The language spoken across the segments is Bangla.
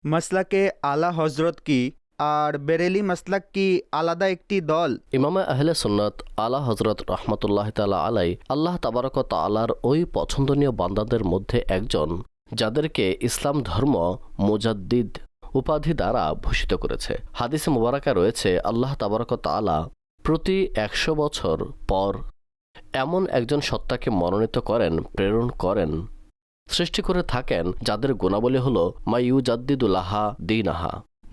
মাসলাকে আলা হজরত কি আর বেরেলি মাসলাক কি আলাদা একটি দল? ইমামে আহলে সুন্নাত আলা হজরত রহমতুল্লাহ তাআলা আলাই আল্লাহ তাবারক তাআলার ওই পছন্দনীয় বান্দাদের মধ্যে একজন, যাদেরকে ইসলাম ধর্ম মুজাদ্দিদ উপাধি দ্বারা ভূষিত করেছে। হাদিসে মুবারাকা রয়েছে, আল্লাহ তাবারক তাআলা প্রতি ১০০ বছর পর এমন একজন সত্তাকে মনোনীত করেন, প্রেরণ করেন, সৃষ্টি করে থাকেন, যাদের গুণাবলী হল মাইয়ুজাদ্দিদুলাহা দীনাহা,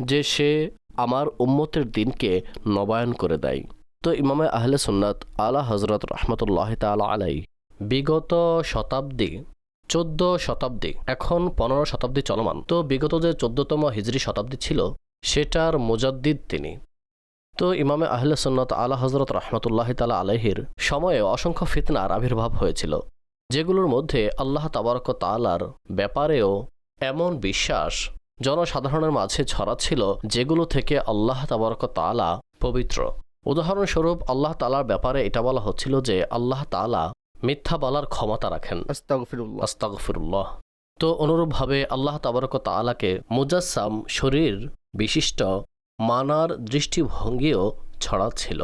যে সে আমার উম্মতের দিনকে নবায়ন করে দেয়। তো ইমামে আহলে সুন্নাত আলা হজরত রহমতুল্লাহ তাআলা আলাই বিগত শতাব্দী ১৪ শতাব্দী, এখন ১৫ শতাব্দী চলমান, তো বিগত যে ১৪তম হিজরি শতাব্দী ছিল সেটার মুজাদ্দিদ তিনি। তো ইমামে আহলে সুন্নাত আলা হজরত রহমতুল্লাহ তাআলা আলাইহির সময়ে অসংখ্য ফিতনার আবির্ভাব হয়েছিল, যেগুলোর মধ্যে আল্লাহ তাবারক তাআলার ব্যাপারেও এমন বিশ্বাস জনসাধারণের মাঝে ছড়াচ্ছিল যেগুলো থেকে আল্লাহ তাবারক তাআলা পবিত্র। উদাহরণস্বরূপ আল্লাহ তাআলার ব্যাপারে এটা বলা হচ্ছিল যে আল্লাহ তাআলা মিথ্যা বলার ক্ষমতা রাখেন, আস্তাগফিরুল্লাহ। আস্তাগফিরুল্লাহ। তো অনুরূপভাবে আল্লাহ তাবারক তাআলাকে মুজাসসাম শরীর বিশিষ্ট মানার দৃষ্টিভঙ্গিও ছড়াচ্ছিল।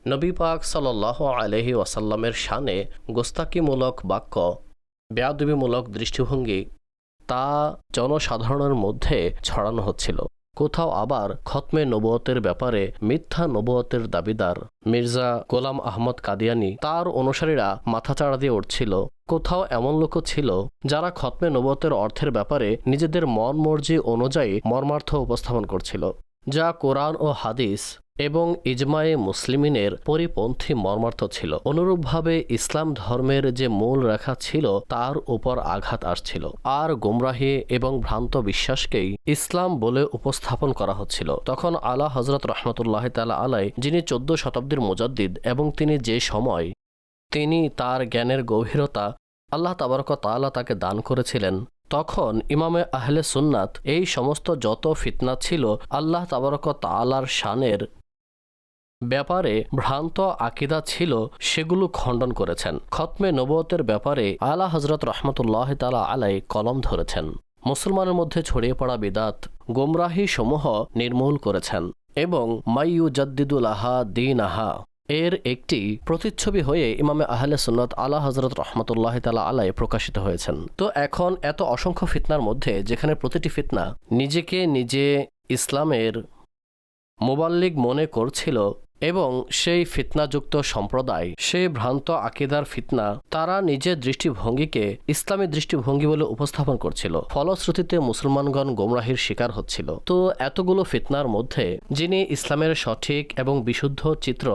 নবী পাক সাল্লাল্লাহু আলাইহি ওয়াসাল্লামের শানে গোস্তাকিমূলক বাক্য, বেয়াদবিমূলক দৃষ্টিভঙ্গি তা জনসাধারণের মধ্যে ছড়ানো হচ্ছিল। কোথাও আবার খতমে নবুয়তের ব্যাপারে মিথ্যা নবুয়তের দাবিদার মির্জা গোলাম আহমদ কাদিয়ানি তার অনুসারীরা মাথাচাড়া দিয়ে উঠছিল। কোথাও এমন লোকও ছিল যারা খতমে নবুয়তের অর্থের ব্যাপারে নিজেদের মন মর্জি অনুযায়ী মর্মার্থ উপস্থাপন করছিল, যা কোরআন ও হাদিস এবং ইজমায়ে মুসলিমিনের পরিপন্থী মর্মার্থ ছিল। অনুরূপভাবে ইসলাম ধর্মের যে মূল রেখা ছিল তার উপর আঘাত আসছিল, আর গুমরাহি এবং ভ্রান্ত বিশ্বাসকেই ইসলাম বলে উপস্থাপন করা হচ্ছিল। তখন আলা হজরত রহমতুল্লাহ তাআলা আলাই, যিনি ১৪ শতাব্দীর মুজাদ্দিদ এবং তিনি যে সময় তিনি তার জ্ঞানের গভীরতা আল্লাহ তাবারক তাআলা তাকে দান করেছিলেন, তখন ইমামে আহলে সুন্নাত এই সমস্ত যত ফিতনা ছিল আল্লাহ তাবারক তাআলার শানের ব্যাপারে ভ্রান্ত আকিদা ছিল সেগুলো খণ্ডন করেছেন। খতমে নবুয়তের ব্যাপারে আলা হজরত রহমতুল্লাহ তাআলা আলাই কলম ধরেছেন। মুসলমানের মধ্যে ছড়িয়ে পড়া বিদাত গোমরাহি সমূহ নির্মূল করেছেন এবং মাইয়ুজাদ্দিদুলাহা দীনাহা এর একটি প্রতিচ্ছবি হয়ে ইমামে আহলে সুন্নাত আলা হজরত রহমতুল্লাহ তাআলা আলাই প্রকাশিত হয়েছেন। তো এখন এত অসংখ্য ফিতনার মধ্যে, যেখানে প্রতিটি ফিতনা নিজেকে নিজে ইসলামের মুবাল্লিগ মনে করছিল এবং সেই ফিতনাযুক্ত সম্প্রদায়, সেই ভ্রান্ত আকিদার ফিতনা, তারা নিজের দৃষ্টিভঙ্গিকে ইসলামী দৃষ্টিভঙ্গি বলে উপস্থাপন করছিল, ফলশ্রুতিতে মুসলমানগণ গোমরাহির শিকার হচ্ছিল। তো এতগুলো ফিতনার মধ্যে যিনি ইসলামের সঠিক এবং বিশুদ্ধ চিত্র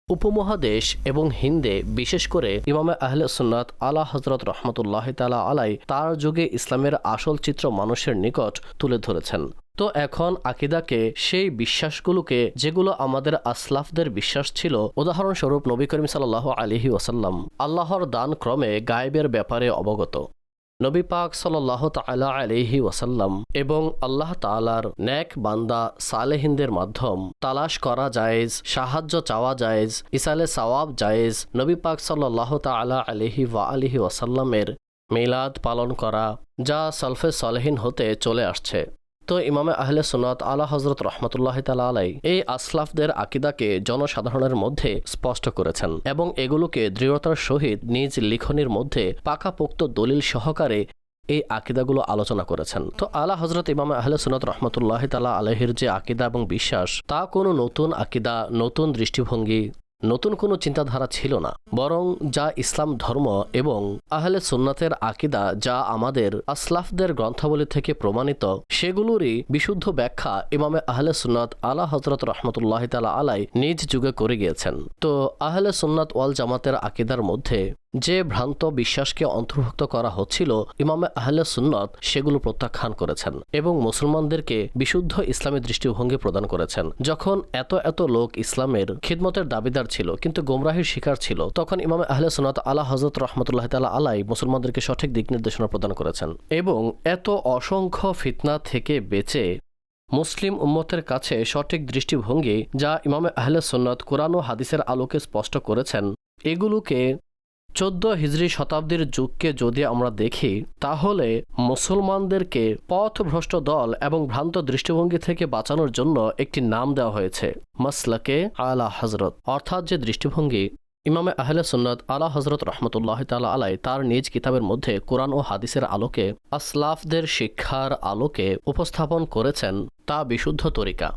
উপমহাদেশ এবং হিন্দে, বিশেষ করে ইমামে আহলে সুন্নাত আলা হজরত রহমতুল্লাহ তাআলা আলাই তার যুগে ইসলামের আসল চিত্র মানুষের নিকট তুলে ধরেছেন। তো এখন আকিদাকে, সেই বিশ্বাসগুলোকে যেগুলো আমাদের আসলাফদের বিশ্বাস ছিল, উদাহরণস্বরূপ নবী করিম সাল্লাল্লাহু আলাইহি ওয়াসাল্লাম আল্লাহর দান ক্রমে গায়েবের ব্যাপারে অবগত, নবী পাক সাল্লাল্লাহু তাআলা আলাইহি ওয়াসাল্লাম এবং আল্লাহ তাআলার নেক বান্দা সালেহিনদের মাধ্যম তালাশ করা জায়েজ, সাহায্য চাওয়া জায়েজ, ইসালে সওয়াব জায়েজ, নবী পাক সাল্লাল্লাহু তাআলা আলাইহি ওয়া আলিহি ওয়াসাল্লামের মিলাদ পালন করা, যা সালফে সালেহিন হতে চলে আসছে। তো ইমামে আহলে সুন্নাত আলা হজরত রহমতুল্লাহ তাআলা আলাই এই আসলাফদের আকিদাকে জনসাধারণের মধ্যে স্পষ্ট করেছেন এবং এগুলোকে দৃঢ়তার সহিত নিজ লিখনির মধ্যে পাকাপোক্ত দলিল সহকারে এই আকিদাগুলো আলোচনা করেছেন। তো আলা হজরত ইমামে আহলে সুন্নাত রহমতুল্লাহ তাআলা আলাইহির যে আকিদা এবং বিশ্বাস, তা কোনো নতুন আকিদা, নতুন দৃষ্টিভঙ্গি, নতুন কোনো চিন্তাধারা ছিল না, বরং যা ইসলাম ধর্ম এবং আহলে সুন্নাতের আকিদা, যা আমাদের আসলাফদের গ্রন্থাবলী থেকে প্রমাণিত, সেগুলোরই বিশুদ্ধ ব্যাখ্যা ইমামে আহলে সুন্নাত আলা হজরত রহমতুল্লাহ তাআলা আলাই নিজ যুগে করে গিয়েছেন। তো আহলে সুন্নাত ওয়াল জামাতের আকিদার মধ্যে যে ভ্রান্ত বিশ্বাসকে অন্তর্ভুক্ত করা হচ্ছিল, ইমামে আহলে সুন্নাত সেগুলো প্রত্যাখ্যান করেছেন এবং মুসলমানদেরকে বিশুদ্ধ ইসলামী দৃষ্টিভঙ্গি প্রদান করেছেন। যখন এত এত লোক ইসলামের খিদমতের দাবিদার ছিল কিন্তু গোমরাহির শিকার ছিল, তখন ইমামে আহলে সুন্নাত আলা হজরত রহমতুল্লাহ তাআলা আলাই মুসলমানদেরকে সঠিক দিক নির্দেশনা প্রদান করেছেন এবং এত অসংখ্য ফিতনা থেকে বেঁচে মুসলিম উম্মতের কাছে সঠিক দৃষ্টিভঙ্গি, যা ইমামে আহলে সুন্নাত কোরআন ও হাদিসের আলোকে স্পষ্ট করেছেন, এগুলোকে 14 হিজরি শতাব্দীর যুগকে যদি আমরা দেখি, তাহলে মুসলমানদেরকে পথভ্রষ্ট দল এবং ভ্রান্ত দৃষ্টিভঙ্গি থেকে বাঁচানোর জন্য একটি নাম দেওয়া হয়েছে, মাসলাকে আলা হজরত। অর্থাৎ যে দৃষ্টিভঙ্গি ইমামে আহলে সুন্নাত আলা হজরত রহমতুল্লাহ তাআলা আলাই তার নিজ কিতাবের মধ্যে কোরআন ও হাদিসের আলোকে, আসলাফদের শিক্ষার আলোকে উপস্থাপন করেছেন, তা বিশুদ্ধ তরিকা।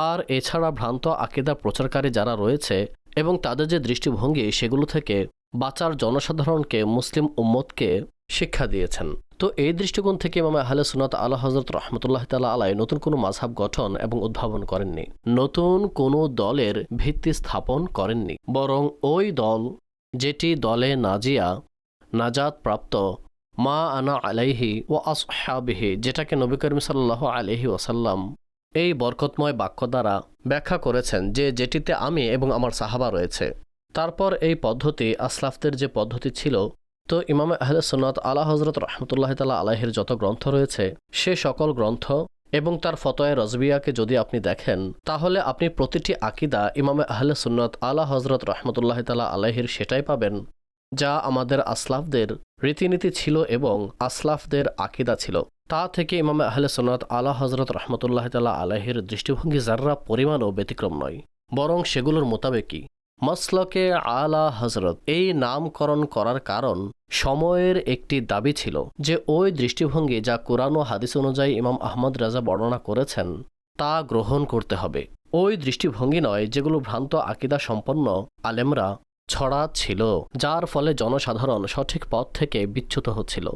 আর এছাড়া ভ্রান্ত আকীদা প্রচারকারী যারা রয়েছে এবং তাদের যে দৃষ্টিভঙ্গি, সেগুলো থেকে বাঁচার জনসাধারণকে, মুসলিম উম্মতকে শিক্ষা দিয়েছেন। তো এই দৃষ্টিকোণ থেকে ইমাম আহলে সুন্নাত আলা হযরত রাহমাতুল্লাহি তাআলা আলাইহি নতুন কোনো মাযহাব গঠন এবং উদ্ভাবন করেননি, নতুন কোনো দলের ভিত্তি স্থাপন করেননি, বরং ওই দল যেটি দলে নাজিয়া, নাজাত প্রাপ্ত, মা আনা আলাইহি ওয়া আসহাবিহি, যেটাকে নবী করিম সাল্লাল্লাহু আলাইহি ওয়াসাল্লাম এই বরকতময় বাক্য দ্বারা ব্যাখ্যা করেছেন যে যেটিতে আমি এবং আমার সাহাবা রয়েছে। তারপর এই পদ্ধতি আসলাফদের যে পদ্ধতি ছিল, তো ইমাম আহলে সুন্নাত আলা হযরত রাহমাতুল্লাহি তাআলা আলাইহির যত গ্রন্থ রয়েছে, সে সকল গ্রন্থ এবং তার ফতোয়া রজবিয়াকে যদি আপনি দেখেন, তাহলে আপনি প্রতিটি আকীদা ইমাম আহলে সুন্নাত আলা হযরত রাহমাতুল্লাহি তাআলা আলাইহির সেটাই পাবেন যা আমাদের আসলাফদের রীতিনীতি ছিল এবং আসলাফদের আকীদা ছিল। তা থেকে ইমাম আহলে সুন্নাত আলা হযরত রাহমাতুল্লাহি তাআলা আলাইহির দৃষ্টিভঙ্গি যাররা পরিমাণও ব্যতিক্রম নয়, বরং সেগুলোর মোতাবেকই। মাসলাকে আলা হযরত এই নামকরণ করার কারণ সময়ের একটি দাবি ছিল যে ওই দৃষ্টিভঙ্গি যা কোরআন ও হাদিস অনুযায়ী ইমাম আহমদ রাজা বর্ণনা করেছেন তা গ্রহণ করতে হবে। ওই দৃষ্টিভঙ্গি নয় যেগুলো ভ্রান্ত আকীদা সম্পন্ন আলেমরা ছড়া ছিল, যার ফলে জনসাধারণ সঠিক পথ থেকে বিচ্যুত হচ্ছিল।